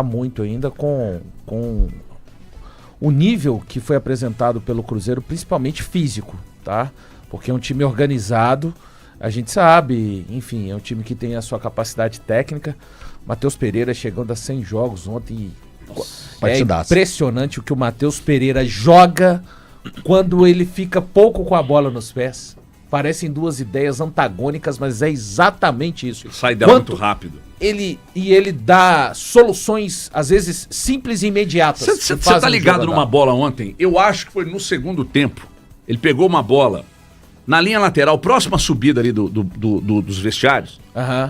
muito ainda com o nível que foi apresentado pelo Cruzeiro, principalmente físico, tá? Porque é um time organizado, a gente sabe, enfim, é um time que tem a sua capacidade técnica. Matheus Pereira chegando a 100 jogos ontem. É impressionante o que o Matheus Pereira joga quando ele fica pouco com a bola nos pés. Parecem duas ideias antagônicas, mas é exatamente isso. Ele sai dela muito rápido. Ele dá soluções, às vezes, simples e imediatas. Você tá ligado numa bola ontem? Eu acho que foi no segundo tempo. Ele pegou uma bola na linha lateral, próxima subida ali dos vestiários.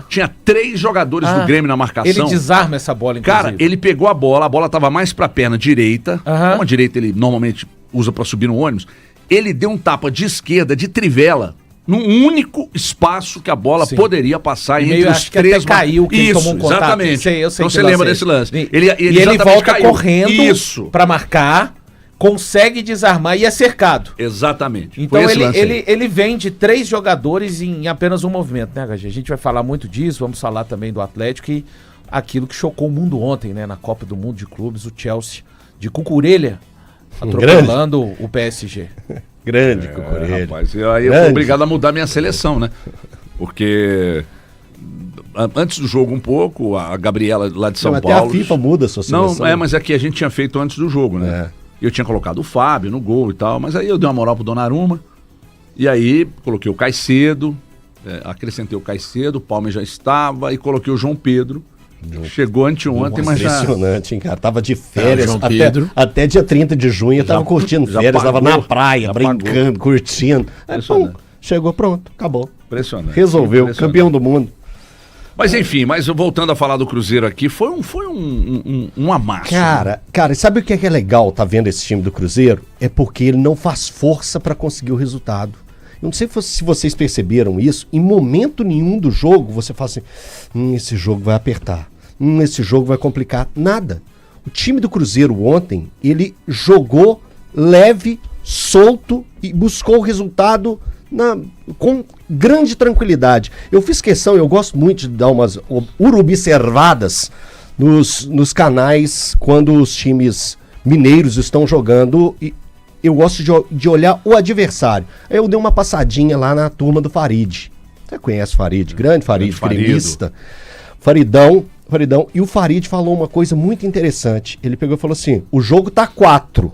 Tinha 3 jogadores do Grêmio na marcação. Ele desarma essa bola, inclusive. Cara, ele pegou a bola tava mais pra perna direita. Como a direita ele normalmente usa pra subir no ônibus. Ele deu um tapa de esquerda, de trivela, num único espaço que a bola poderia passar entre os acho 3. Que até caiu, que ele tomou um contato. Exatamente. Eu sei então você lembra desse lance. Ele volta correndo pra marcar, consegue desarmar e é cercado. Exatamente. Então ele vem de 3 jogadores em apenas um movimento, né, HG? A gente vai falar muito disso, vamos falar também do Atlético e aquilo que chocou o mundo ontem, né, na Copa do Mundo de Clubes, o Chelsea de Cucurella atropelando o PSG. Grande Cucurella. Rapaz, eu fui obrigado a mudar minha seleção, né? Porque antes do jogo um pouco, a Gabriela lá de São Paulo... Até a FIFA muda a sua seleção. Não, mas aqui a gente tinha feito antes do jogo, né? Eu tinha colocado o Fábio no gol e tal, mas aí eu dei uma moral pro Donnarumma, e aí coloquei o Caicedo, acrescentei o Caicedo, o Palmeiras já estava, e coloquei o João Pedro. Chegou anteontem, mas já... Impressionante, hein, cara? Tava de férias até dia 30 de junho, eu tava curtindo férias, tava na praia, brincando, curtindo. Aí, pum, chegou, pronto, acabou. Impressionante. Resolveu, campeão do mundo. Mas enfim, voltando a falar do Cruzeiro aqui, foi um amasso. Cara, sabe o que é legal tá vendo esse time do Cruzeiro? É porque ele não faz força pra conseguir o resultado. Eu não sei se vocês perceberam isso, em momento nenhum do jogo você fala assim, esse jogo vai apertar, esse jogo vai complicar, nada. O time do Cruzeiro ontem, ele jogou leve, solto e buscou o resultado com grande tranquilidade. Eu fiz questão, eu gosto muito de dar umas urubservadas nos canais quando os times mineiros estão jogando e eu gosto de olhar o adversário. Aí eu dei uma passadinha lá na turma do Farid. Você conhece o Farid? Grande Farid, gremista. Faridão. E o Farid falou uma coisa muito interessante. Ele pegou e falou assim, o jogo tá 4.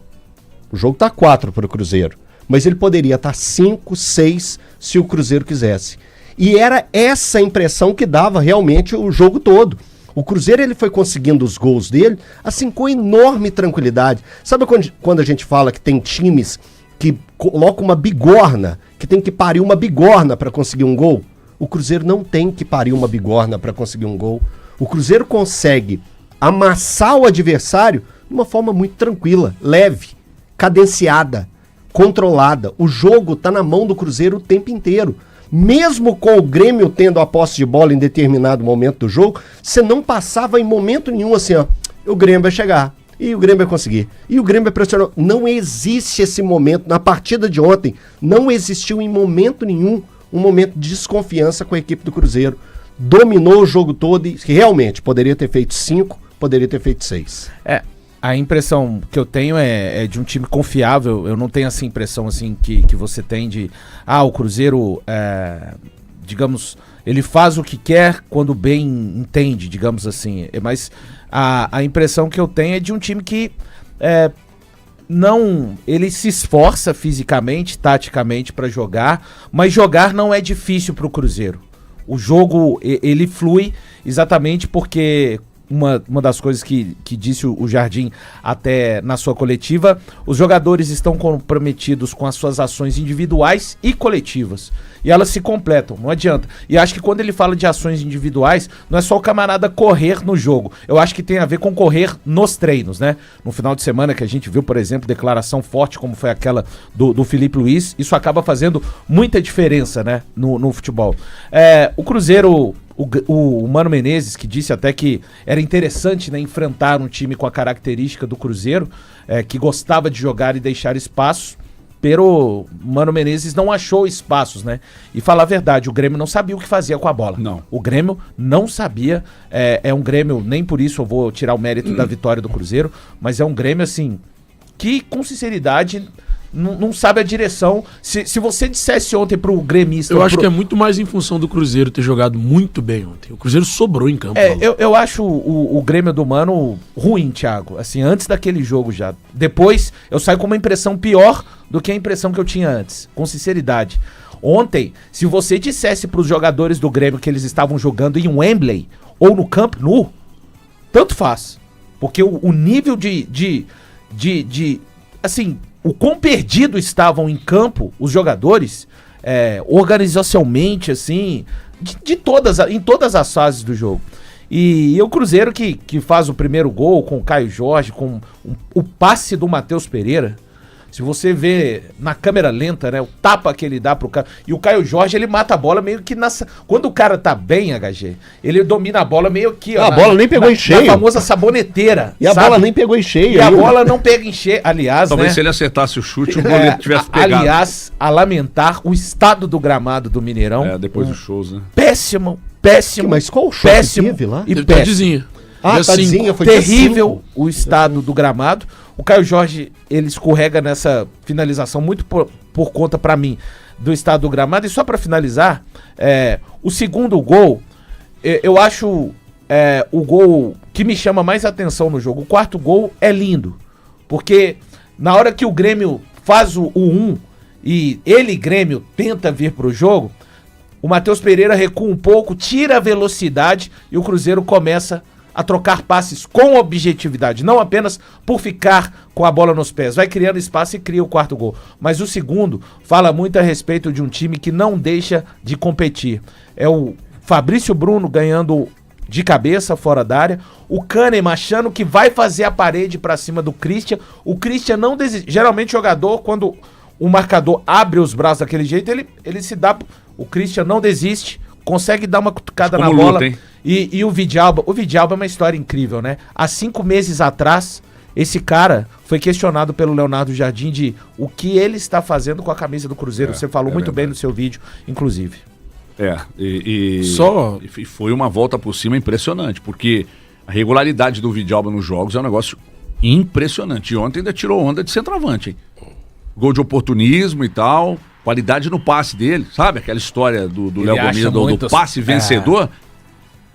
O jogo tá 4 pro Cruzeiro. Mas ele poderia estar 5, 6 se o Cruzeiro quisesse. E era essa impressão que dava realmente o jogo todo. O Cruzeiro ele foi conseguindo os gols dele assim com enorme tranquilidade. Sabe quando a gente fala que tem times que colocam uma bigorna, que tem que parir uma bigorna para conseguir um gol? O Cruzeiro não tem que parir uma bigorna para conseguir um gol. O Cruzeiro consegue amassar o adversário de uma forma muito tranquila, leve, cadenciada, controlada. O jogo tá na mão do Cruzeiro o tempo inteiro. Mesmo com o Grêmio tendo a posse de bola em determinado momento do jogo, você não passava em momento nenhum assim, ó, o Grêmio vai chegar, e o Grêmio vai conseguir, e o Grêmio vai pressionar. Não existe esse momento, na partida de ontem, não existiu em momento nenhum um momento de desconfiança com a equipe do Cruzeiro. Dominou o jogo todo e realmente poderia ter feito 5, poderia ter feito 6. A impressão que eu tenho é de um time confiável. Eu não tenho essa impressão assim que você tem de... o Cruzeiro, digamos, ele faz o que quer quando bem entende, digamos assim. Mas a impressão que eu tenho é de um time que ele se esforça fisicamente, taticamente para jogar, mas jogar não é difícil para o Cruzeiro. O jogo, ele flui exatamente porque... Uma das coisas que disse o Jardim até na sua coletiva, os jogadores estão comprometidos com as suas ações individuais e coletivas. E elas se completam, não adianta. E acho que quando ele fala de ações individuais, não é só o camarada correr no jogo. Eu acho que tem a ver com correr nos treinos, né? No final de semana que a gente viu, por exemplo, declaração forte como foi aquela do Felipe Luiz, isso acaba fazendo muita diferença, né? No futebol. O Cruzeiro... O Mano Menezes, que disse até que era interessante, né, enfrentar um time com a característica do Cruzeiro, que gostava de jogar e deixar espaço. Pero Mano Menezes não achou espaços, né? E falar a verdade, o Grêmio não sabia o que fazia com a bola. Não. O Grêmio não sabia. É um Grêmio, nem por isso eu vou tirar o mérito da vitória do Cruzeiro, mas é um Grêmio, assim, que com sinceridade não sabe a direção. Se você dissesse ontem pro gremista... Eu acho que é muito mais em função do Cruzeiro ter jogado muito bem ontem. O Cruzeiro sobrou em campo. Eu acho o Grêmio do Mano ruim, Thiago. Assim, antes daquele jogo já. Depois, eu saio com uma impressão pior do que a impressão que eu tinha antes. Com sinceridade. Ontem, se você dissesse pros jogadores do Grêmio que eles estavam jogando em Wembley ou no Camp Nou, tanto faz. Porque o nível de assim... O quão perdido estavam em campo os jogadores, organizacionalmente, assim, em todas as fases do jogo. E o Cruzeiro que faz o primeiro gol com o Caio Jorge, com o passe do Matheus Pereira. Se você vê na câmera lenta, né, o tapa que ele dá pro cara. E o Caio Jorge, ele mata a bola meio que quando o cara tá bem, HG, ele domina a bola meio que... A bola nem pegou em cheio. A famosa saboneteira. E a bola nem pegou em cheio. E a bola não pega em cheio. Aliás, talvez né, se ele acertasse o chute, o goleiro tivesse pegado. Aliás, a lamentar o estado do gramado do Mineirão. Depois dos shows, né? Péssimo. Mas qual o show péssimo que teve lá? E Tadinha. Tadinha, foi terrível o estado do gramado. O Caio Jorge, ele escorrega nessa finalização muito por conta, pra mim, do estado do gramado. E só pra finalizar, o segundo gol, eu acho o gol que me chama mais atenção no jogo. O quarto gol é lindo, porque na hora que o Grêmio faz o 1 e ele, Grêmio, tenta vir pro jogo, o Matheus Pereira recua um pouco, tira a velocidade e o Cruzeiro começa a trocar passes com objetividade, não apenas por ficar com a bola nos pés, vai criando espaço e cria o quarto gol. Mas o segundo fala muito a respeito de um time que não deixa de competir. É o Fabrício Bruno ganhando de cabeça fora da área, o Kahneman achando que vai fazer a parede pra cima do Christian, o Christian não desiste. Geralmente o jogador, quando o marcador abre os braços daquele jeito, ele se dá... O Christian não desiste, consegue dar uma cutucada na bola. Luta, e o Vidalba é uma história incrível, né? Há 5 meses atrás, esse cara foi questionado pelo Leonardo Jardim de o que ele está fazendo com a camisa do Cruzeiro. Você falou muito bem no seu vídeo, inclusive. E foi uma volta por cima impressionante, porque a regularidade do Vidalba nos jogos é um negócio impressionante. E ontem ainda tirou onda de centroavante, hein? Gol de oportunismo e tal... Qualidade no passe dele, sabe? Aquela história do Léo Gomes, do passe vencedor.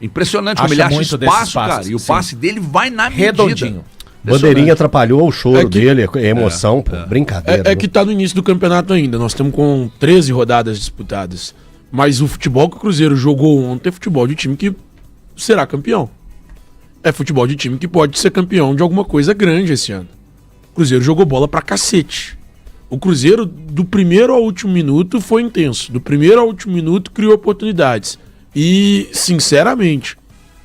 Impressionante como ele acha espaço, cara. E o passe dele vai na medida. Redondinho. Bandeirinha atrapalhou o choro dele, a emoção, brincadeira. Que tá no início do campeonato ainda. Nós estamos com 13 rodadas disputadas. Mas o futebol que o Cruzeiro jogou ontem é futebol de time que será campeão. É futebol de time que pode ser campeão de alguma coisa grande esse ano. O Cruzeiro jogou bola pra cacete. O Cruzeiro, do primeiro ao último minuto, foi intenso. Do primeiro ao último minuto, criou oportunidades. E, sinceramente,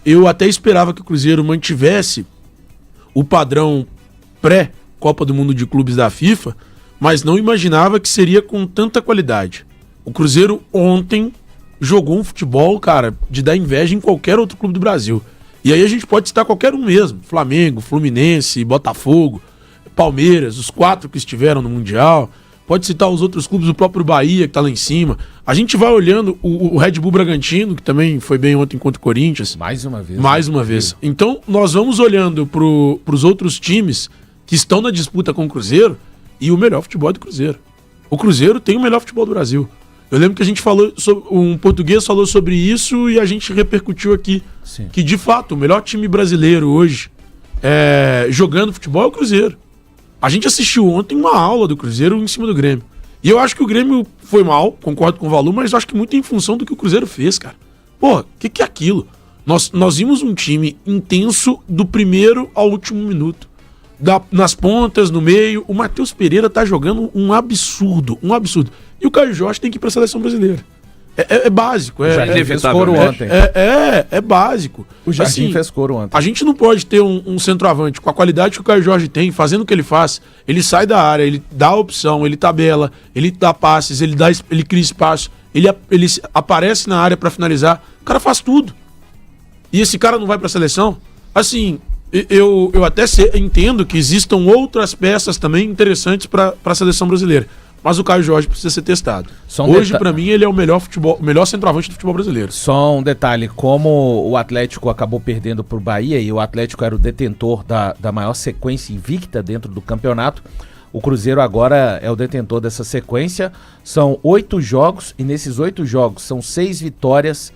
eu até esperava que o Cruzeiro mantivesse o padrão pré-Copa do Mundo de Clubes da FIFA, mas não imaginava que seria com tanta qualidade. O Cruzeiro ontem jogou um futebol, cara, de dar inveja em qualquer outro clube do Brasil. E aí a gente pode citar qualquer um mesmo. Flamengo, Fluminense, Botafogo, Palmeiras, os 4 que estiveram no Mundial. Pode citar os outros clubes, o próprio Bahia, que tá lá em cima. A gente vai olhando o Red Bull Bragantino, que também foi bem ontem contra o Corinthians. Mais uma vez. Mais uma vez. Então, nós vamos olhando pros outros times que estão na disputa com o Cruzeiro, e o melhor futebol é do Cruzeiro. O Cruzeiro tem o melhor futebol do Brasil. Eu lembro que a gente falou, um português falou sobre isso e a gente repercutiu aqui. Sim. Que, de fato, o melhor time brasileiro hoje, jogando futebol, é o Cruzeiro. A gente assistiu ontem uma aula do Cruzeiro em cima do Grêmio. E eu acho que o Grêmio foi mal, concordo com o Valu, mas eu acho que muito em função do que o Cruzeiro fez, cara. Pô, o que é aquilo? Nós vimos um time intenso do primeiro ao último minuto. Nas pontas, no meio. O Matheus Pereira tá jogando um absurdo. E o Caio Jorge tem que ir pra seleção brasileira. É básico. O Jardim fez coro ontem. É básico. O Jardim fez coro ontem. A gente não pode ter um centroavante com a qualidade que o Caio Jorge tem, fazendo o que ele faz. Ele sai da área, ele dá a opção, ele tabela, ele dá passes, ele cria espaço, ele aparece na área pra finalizar. O cara faz tudo. E esse cara não vai pra seleção? Assim, eu até entendo que existam outras peças também interessantes pra seleção brasileira. mas o Caio Jorge precisa ser testado. Só um Hoje, pra mim, ele é o melhor centroavante do futebol brasileiro. Só um detalhe, como o Atlético acabou perdendo pro Bahia e o Atlético era o detentor da maior sequência invicta dentro do campeonato, o Cruzeiro agora é o detentor dessa sequência. São 8 jogos e nesses 8 jogos são 6 vitórias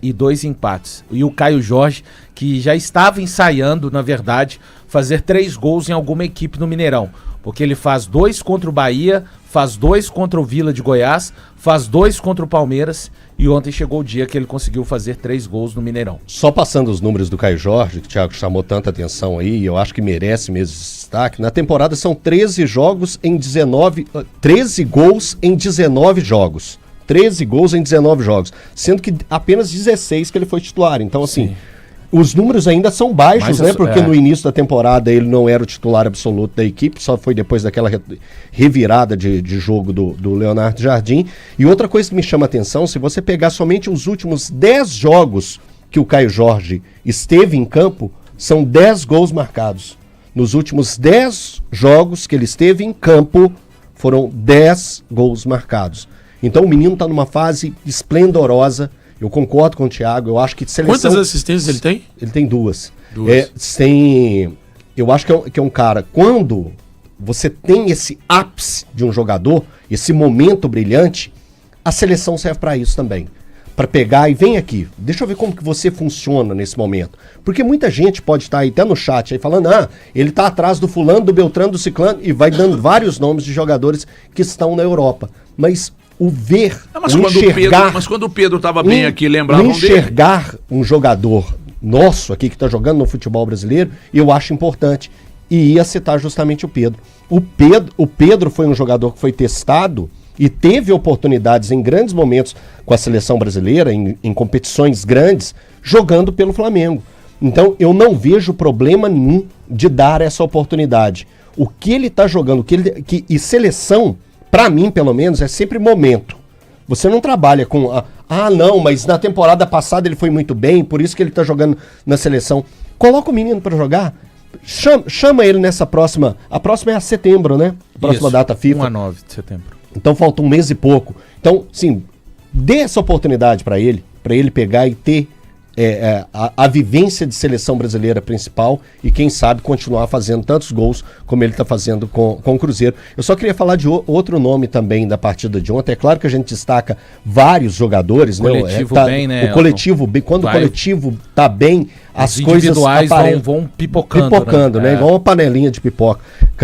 e 2 empates. E o Caio Jorge, que já estava ensaiando, na verdade, fazer 3 gols em alguma equipe no Mineirão. Porque ele faz 2 contra o Bahia, faz 2 contra o Vila de Goiás, faz 2 contra o Palmeiras e ontem chegou o dia que ele conseguiu fazer 3 gols no Mineirão. Só passando os números do Caio Jorge, que o Thiago chamou tanta atenção aí, e eu acho que merece mesmo esse destaque. Na temporada são 13 gols em 19 jogos. 13 gols em 19 jogos, sendo que apenas 16 que ele foi titular. Então, assim, os números ainda são baixos, né? Porque no início da temporada ele não era o titular absoluto da equipe, só foi depois daquela revirada de jogo do Leonardo Jardim. E outra coisa que me chama a atenção, se você pegar somente os últimos 10 jogos que o Caio Jorge esteve em campo, são 10 gols marcados. Nos últimos 10 jogos que ele esteve em campo, foram 10 gols marcados. Então o menino está numa fase esplendorosa. Eu concordo com o Thiago, eu acho que seleção... Quantas assistências ele tem? Ele tem 2. Eu acho que é um cara, quando você tem esse ápice de um jogador, esse momento brilhante, a seleção serve para isso também. Para pegar e vem aqui, deixa eu ver como que você funciona nesse momento. Porque muita gente pode estar aí até no chat aí falando, ele está atrás do fulano, do Beltrano, do Ciclano, e vai dando vários nomes de jogadores que estão na Europa. Mas o ver, enxergar... Mas quando o Pedro estava bem aqui, lembravam dele? Enxergar um jogador nosso aqui que está jogando no futebol brasileiro, eu acho importante. E ia citar justamente o Pedro. O Pedro foi um jogador que foi testado e teve oportunidades em grandes momentos com a seleção brasileira, em competições grandes, jogando pelo Flamengo. Então eu não vejo problema nenhum de dar essa oportunidade. O que ele está jogando, e seleção, para mim pelo menos, é sempre momento. Você não trabalha com, não, mas na temporada passada ele foi muito bem, por isso que ele está jogando na seleção. Coloca o menino para jogar. Chama ele nessa próxima. A próxima é a setembro, né? Próxima data FIFA. 1 a 9 de setembro. Então falta um mês e pouco. Então, sim, dê essa oportunidade para ele pegar e ter a vivência de seleção brasileira principal e quem sabe continuar fazendo tantos gols como ele está fazendo com o Cruzeiro. Eu só queria falar de outro nome também da partida de ontem. É claro que a gente destaca vários jogadores, né? O coletivo bem, quando o coletivo tá bem, as coisas individuais vão pipocando, né? Igual uma panelinha de pipoca.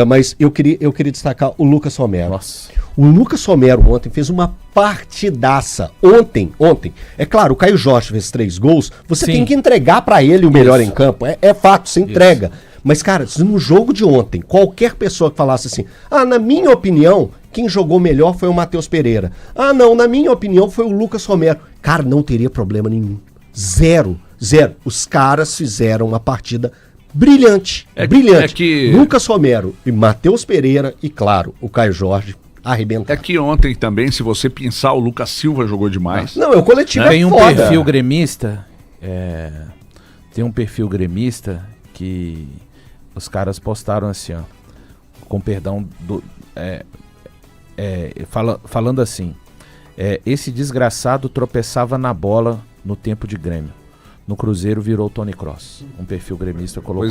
Mas eu queria destacar o Lucas Romero. Nossa. O Lucas Romero ontem fez uma partidaça. Ontem. É claro, o Caio Jorge fez 3 gols. Você tem que entregar pra ele o melhor em campo. É fato, você entrega. Mas, cara, no jogo de ontem, qualquer pessoa que falasse assim, na minha opinião, quem jogou melhor foi o Matheus Pereira. Não, na minha opinião foi o Lucas Romero. Cara, não teria problema nenhum. Zero. Os caras fizeram uma partida brilhante. Brilhante. Lucas Romero e Matheus Pereira e, claro, o Caio Jorge arrebentaram. É que ontem também, se você pensar, o Lucas Silva jogou demais. Não, o coletivo tem um perfil gremista. Tem um perfil gremista que os caras postaram assim, ó, com perdão falando assim, esse desgraçado tropeçava na bola no tempo de Grêmio. No Cruzeiro virou Tony Cross. Um perfil gremista colocou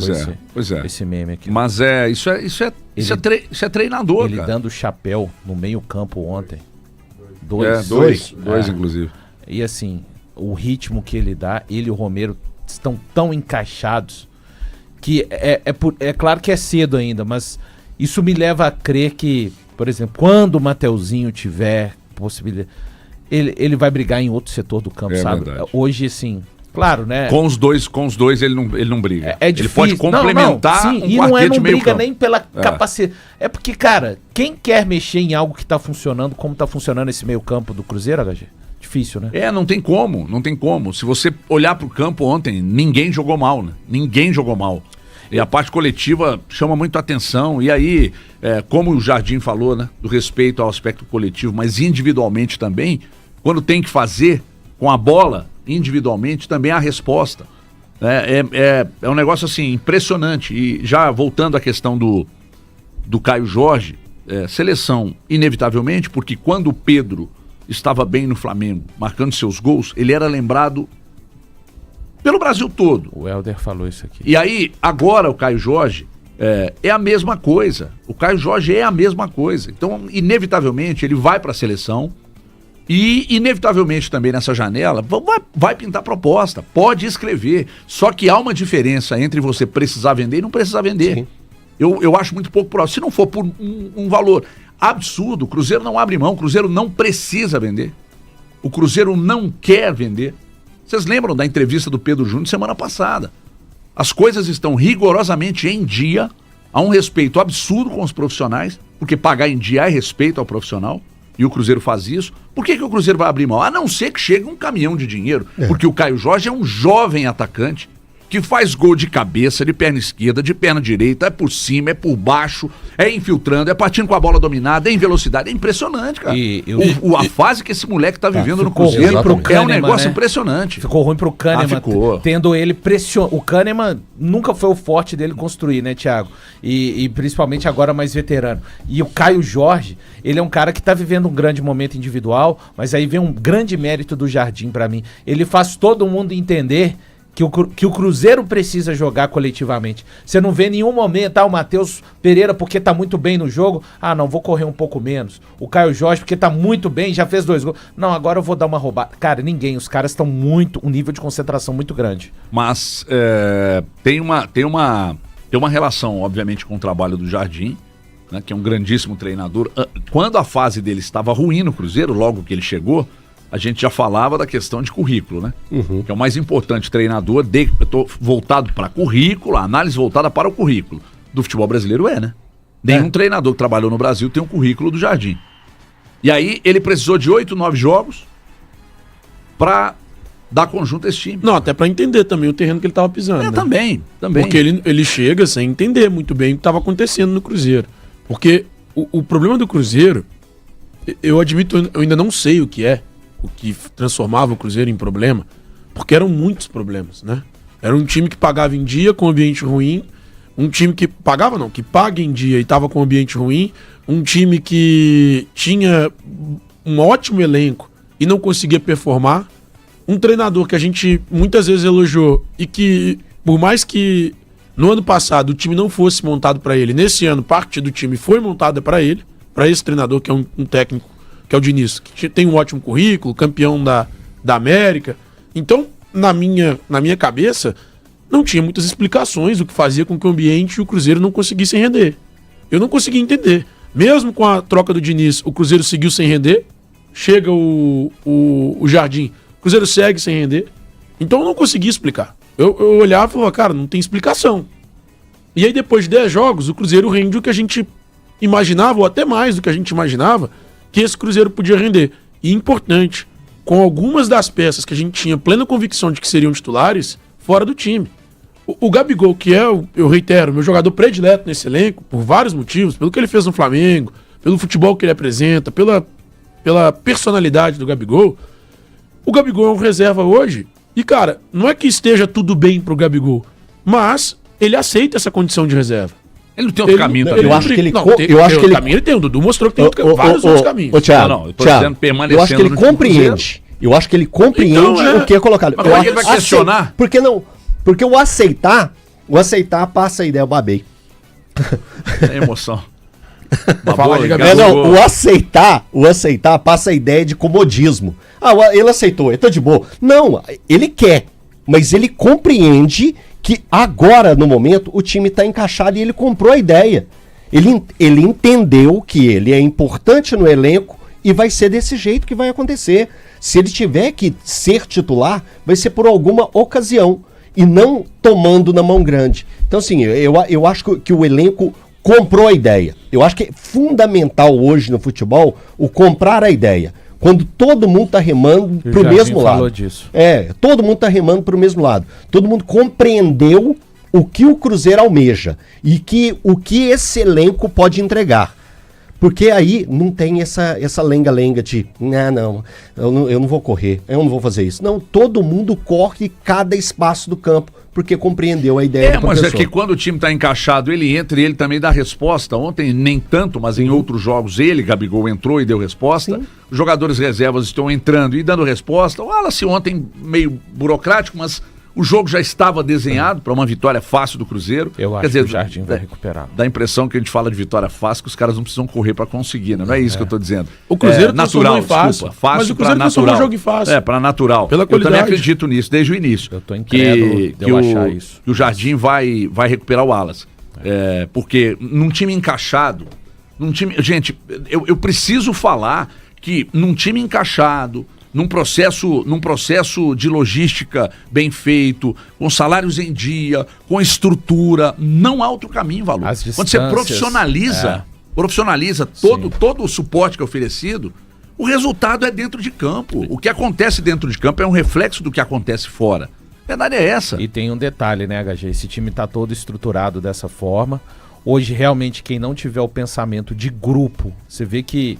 esse meme aqui. Mas isso é treinador, ele cara. Dando chapéu no meio campo ontem. Dois, inclusive. E assim, o ritmo que ele dá, ele e o Romero estão tão encaixados que é claro que é cedo ainda, mas isso me leva a crer que, por exemplo, quando o Mateuzinho tiver possibilidade, ele vai brigar em outro setor do campo, sabe? Verdade. Hoje, assim... Claro, né? Com os dois ele não briga. É difícil. Ele pode complementar um quarteto não meio briga campo. Nem pela capacidade. É porque, cara, quem quer mexer em algo que tá funcionando, como tá funcionando esse meio campo do Cruzeiro, HG? Difícil, né? Não tem como. Se você olhar pro campo ontem, ninguém jogou mal, né? Ninguém jogou mal. E a parte coletiva chama muito atenção. E aí, como o Jardim falou, né? Do respeito ao aspecto coletivo, mas individualmente também, quando tem que fazer com a bola, individualmente, também há resposta. É um negócio assim, impressionante. E já voltando à questão do Caio Jorge, seleção, inevitavelmente, porque quando o Pedro estava bem no Flamengo, marcando seus gols, ele era lembrado pelo Brasil todo. O Helder falou isso aqui. E aí, agora o Caio Jorge é a mesma coisa. O Caio Jorge é a mesma coisa. Então, inevitavelmente, ele vai para a seleção e, inevitavelmente, também nessa janela, vai pintar proposta, pode escrever. Só que há uma diferença entre você precisar vender e não precisar vender. Sim. Eu acho muito pouco próximo. Se não for por um valor absurdo, o Cruzeiro não abre mão, o Cruzeiro não precisa vender. O Cruzeiro não quer vender. Vocês lembram da entrevista do Pedro Júnior semana passada? As coisas estão rigorosamente em dia, há um respeito absurdo com os profissionais, porque pagar em dia é respeito ao profissional, e o Cruzeiro faz isso. Por que o Cruzeiro vai abrir mão? A não ser que chegue um caminhão de dinheiro, porque o Caio Jorge é um jovem atacante, que faz gol de cabeça, de perna esquerda, de perna direita, é por cima, é por baixo, é infiltrando, é partindo com a bola dominada, é em velocidade, é impressionante, cara. A fase que esse moleque tá vivendo no Cruzeiro é um negócio impressionante. Ficou ruim pro Kahneman, tendo ele pressionado. O Kahneman nunca foi o forte dele construir, né, Thiago? E principalmente agora mais veterano. E o Caio Jorge, ele é um cara que tá vivendo um grande momento individual, mas aí vem um grande mérito do Jardim pra mim. Ele faz todo mundo entender que o Cruzeiro precisa jogar coletivamente. Você não vê em nenhum momento, o Matheus Pereira porque tá muito bem no jogo, não, vou correr um pouco menos. O Caio Jorge porque tá muito bem, já fez 2 gols. Não, agora eu vou dar uma roubada. Cara, ninguém, os caras estão um nível de concentração muito grande. Mas tem uma relação, obviamente, com o trabalho do Jardim, né, que é um grandíssimo treinador. Quando a fase dele estava ruim no Cruzeiro, logo que ele chegou, a gente já falava da questão de currículo, né? Que é o mais importante, treinador, eu tô voltado para currículo, a análise voltada para o currículo. Do futebol brasileiro né? Nenhum treinador que trabalhou no Brasil tem um currículo do Jardim. E aí ele precisou de 8, 9 jogos para dar conjunto a esse time. Não, até para entender também o terreno que ele tava pisando. Né? Também. Porque ele chega sem entender muito bem o que estava acontecendo no Cruzeiro. Porque o problema do Cruzeiro, eu admito, eu ainda não sei o que transformava o Cruzeiro em problema, porque eram muitos problemas, né? Era um time que pagava em dia com ambiente ruim, um time que pagava não, que paga em dia e estava com ambiente ruim, um time que tinha um ótimo elenco e não conseguia performar, um treinador que a gente muitas vezes elogiou e que, por mais que no ano passado o time não fosse montado para ele, nesse ano parte do time foi montada para ele, para esse treinador que é um técnico, que é o Diniz, que tem um ótimo currículo, campeão da América. Então, na minha cabeça, não tinha muitas explicações, o que fazia com que o ambiente e o Cruzeiro não conseguissem render. Eu não conseguia entender. Mesmo com a troca do Diniz, o Cruzeiro seguiu sem render, chega o Jardim, o Cruzeiro segue sem render. Então eu não conseguia explicar. Eu olhava e falava, cara, não tem explicação. E aí depois de 10 jogos, o Cruzeiro rende o que a gente imaginava, ou até mais do que a gente imaginava, que esse Cruzeiro podia render. E importante, com algumas das peças que a gente tinha plena convicção de que seriam titulares, fora do time. O Gabigol, que é, eu reitero, meu jogador predileto nesse elenco, por vários motivos, pelo que ele fez no Flamengo, pelo futebol que ele apresenta, pela personalidade do Gabigol, o Gabigol é um reserva hoje, e cara, não é que esteja tudo bem pro Gabigol, mas ele aceita essa condição de reserva. Ele não tem outro caminho também. Eu acho que ele caminho ele tem, o Dudu mostrou que tem vários outros caminhos. Thiago, eu acho que ele compreende. Eu acho que ele compreende o que é colocado. Mas como é que ele vai questionar? Por que não? Porque o aceitar passa a ideia, eu babei. É emoção. O aceitar passa a ideia de comodismo. Ele aceitou, ele tá de boa. Não, ele quer, mas ele compreende que agora, no momento, o time tá encaixado e ele comprou a ideia. Ele entendeu que ele é importante no elenco e vai ser desse jeito que vai acontecer. Se ele tiver que ser titular, vai ser por alguma ocasião e não tomando na mão grande. Então, assim, eu acho que o elenco comprou a ideia. Eu acho que é fundamental hoje no futebol o comprar a ideia. Quando todo mundo tá remando pro mesmo lado. Disso. Todo mundo tá remando pro mesmo lado. Todo mundo compreendeu o que o Cruzeiro almeja e o que esse elenco pode entregar. Porque aí não tem essa lenga-lenga de, eu não vou correr, eu não vou fazer isso. Não, todo mundo corre cada espaço do campo, porque compreendeu a ideia do professor. Mas é que quando o time está encaixado, ele entra e ele também dá resposta. Ontem nem tanto, mas em outros jogos Gabigol entrou e deu resposta. Sim. Os jogadores reservas estão entrando e dando resposta. O Wallace ontem meio burocrático, mas o jogo já estava desenhado para uma vitória fácil do Cruzeiro. Eu acho que o Jardim vai recuperar. Dá a impressão que a gente fala de vitória fácil, que os caras não precisam correr para conseguir, né? Não é isso que eu estou dizendo. O Cruzeiro natural, fácil, fácil, mas o Cruzeiro transformou o jogo em fácil. Para natural. Pela qualidade. Eu também acredito nisso desde o início. Eu estou incrédulo de eu achar isso. Que o Jardim vai recuperar o Wallace. Porque num time encaixado, gente, eu preciso falar que num time encaixado, num processo de logística bem feito, com salários em dia, com estrutura, não há outro caminho, Valu. Quando você profissionaliza todo o suporte que é oferecido, o resultado é dentro de campo. O que acontece dentro de campo é um reflexo do que acontece fora. A verdade é essa. E tem um detalhe, né, HG? Esse time tá todo estruturado dessa forma. Hoje, realmente, quem não tiver o pensamento de grupo, você vê que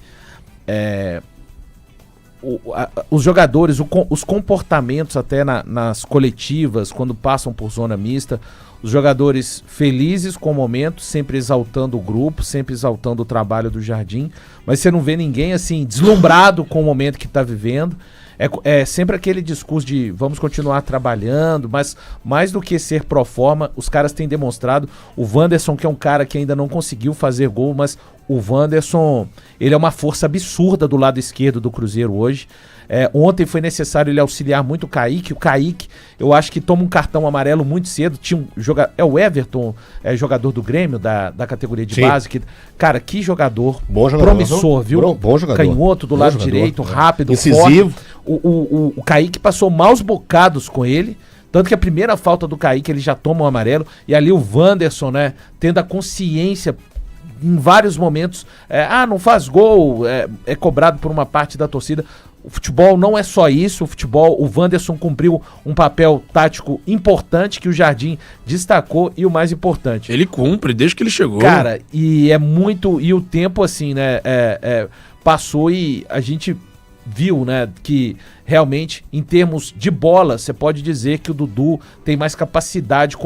os jogadores, os comportamentos até nas coletivas, quando passam por zona mista, os jogadores felizes com o momento, sempre exaltando o grupo, sempre exaltando o trabalho do Jardim, mas você não vê ninguém assim deslumbrado com o momento que está vivendo. É sempre aquele discurso de vamos continuar trabalhando, mas mais do que ser pro forma, os caras têm demonstrado. O Wanderson, que é um cara que ainda não conseguiu fazer gol, mas o Wanderson, ele é uma força absurda do lado esquerdo do Cruzeiro hoje. Ontem foi necessário ele auxiliar muito o Kaique. O Kaique, eu acho que toma um cartão amarelo muito cedo. Tinha o Everton, jogador do Grêmio, da categoria de base. Cara, que jogador, promissor, viu? Bom jogador. Canhoto do lado direito, rápido, incisivo. Forte. O Kaique passou maus bocados com ele. Tanto que a primeira falta do Kaique, ele já toma um amarelo. E ali o Wanderson, né, tendo a consciência em vários momentos, não faz gol, é cobrado por uma parte da torcida. O futebol não é só isso, o Wanderson cumpriu um papel tático importante que o Jardim destacou, e o mais importante, ele cumpre desde que ele chegou. Cara, e o tempo assim, né, passou e a gente viu, né, que realmente, em termos de bola, você pode dizer que o Dudu tem mais capacidade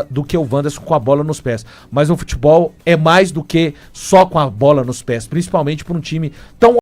do que o Wanderson com a bola nos pés. Mas o futebol é mais do que só com a bola nos pés, principalmente para um time tão